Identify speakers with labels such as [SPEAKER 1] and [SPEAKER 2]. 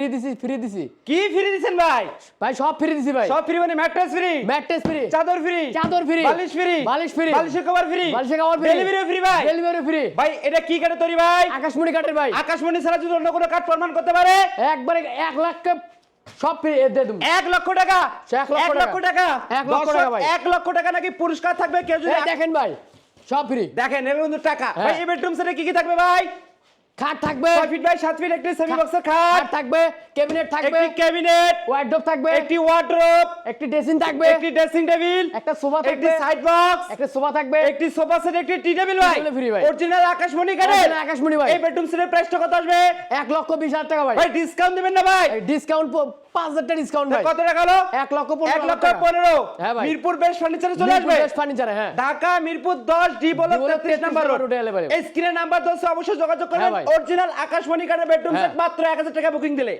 [SPEAKER 1] Free দিছি
[SPEAKER 2] কি free দিছেন ভাই?
[SPEAKER 1] ভাই সব ফ্রি দিছি ভাই।
[SPEAKER 2] সব ফ্রি মানে ম্যাট্রেস ফ্রি,
[SPEAKER 1] ম্যাট্রেস ফ্রি,
[SPEAKER 2] চাদর ফ্রি,
[SPEAKER 1] চাদর ফ্রি,
[SPEAKER 2] বালিশ ফ্রি,
[SPEAKER 1] বালিশ ফ্রি,
[SPEAKER 2] বালিশের কভার ফ্রি,
[SPEAKER 1] বালিশের কভার ফ্রি,
[SPEAKER 2] ডেলিভারি ফ্রি ভাই।
[SPEAKER 1] ডেলিভারি ফ্রি
[SPEAKER 2] ভাই এটা কি কাঠে তৈরি ভাই?
[SPEAKER 1] আকাশমণি কাঠের ভাই।
[SPEAKER 2] আকাশমণি ছাড়া যদি অন্য কোনো কাঠ প্রমাণ করতে পারে
[SPEAKER 1] একবারে 1 লাখ সব ফ্রি দিয়ে দেব।
[SPEAKER 2] 1 লক্ষ টাকা,
[SPEAKER 1] 1 লক্ষ
[SPEAKER 2] 1 লক্ষ টাকা,
[SPEAKER 1] 1 লক্ষ টাকা ভাই।
[SPEAKER 2] 1 লক্ষ টাকা নাকি পুরস্কার থাকবে কেউ যদি
[SPEAKER 1] এই দেখেন ভাই সব ফ্রি।
[SPEAKER 2] দেখেন এর কিন্তু টাকা।
[SPEAKER 1] হ্যাঁ।
[SPEAKER 2] ভাই এই বেডরুম সেটে কি কি থাকবে ভাই?
[SPEAKER 1] খাট থাকবে
[SPEAKER 2] 6 ফিট বাই 7 ফিট একটি সেমি বক্সের
[SPEAKER 1] খাট
[SPEAKER 2] খাট,
[SPEAKER 1] থাকবে, ক্যাবিনেট থাকবে,
[SPEAKER 2] একটি ক্যাবিনেট,
[SPEAKER 1] ওয়ার্ডরোব থাকবে,
[SPEAKER 2] একটি ওয়ার্ডরোব,
[SPEAKER 1] একটি ড্রেসিং থাকবে,
[SPEAKER 2] একটি ড্রেসিং টেবিল,
[SPEAKER 1] একটা সোফা
[SPEAKER 2] একটি
[SPEAKER 1] থাকবে,
[SPEAKER 2] সাইড বক্স,
[SPEAKER 1] একটা সোফা থাকবে,
[SPEAKER 2] একটি সোফা সেট, একটি টি টেবিল ভাই।
[SPEAKER 1] টেবিল ফ্রি ভাই।
[SPEAKER 2] অরিজিনাল আকাশমণি কাঠের
[SPEAKER 1] Original আকাশমণি ভাই।
[SPEAKER 2] এই বেডরুম সেটের প্রাইসটা কত আসবে?
[SPEAKER 1] 1,20,000 টাকা ভাই।
[SPEAKER 2] ভাই ডিসকাউন্ট দিবেন না ভাই?
[SPEAKER 1] ডিসকাউন্ট 5,000 টাকা ডিসকাউন্ট ভাই।
[SPEAKER 2] কত টাকা হলো?
[SPEAKER 1] 1,15,000
[SPEAKER 2] 1,15,000
[SPEAKER 1] হ্যাঁ ভাই।
[SPEAKER 2] মিরপুর বেস্ট ফার্নিচারে চলে আসবে।
[SPEAKER 1] বেস্ট ফার্নিচারে হ্যাঁ।
[SPEAKER 2] Dhaka Mirpur 10 D block
[SPEAKER 1] D block
[SPEAKER 2] 33 number
[SPEAKER 1] 33
[SPEAKER 2] road.
[SPEAKER 1] রোডে available।
[SPEAKER 2] এই স্ক্রিনে নাম্বার 10 অবশ্যই যোগাযোগ
[SPEAKER 1] হ্যাঁ
[SPEAKER 2] করবেন।
[SPEAKER 1] ভাই।
[SPEAKER 2] অরিজিনাল আকাশমণি কাঠের বেডরুম
[SPEAKER 1] হ্যাঁ।
[SPEAKER 2] সেট মাত্র 1000 টাকা বুকিং দিলে।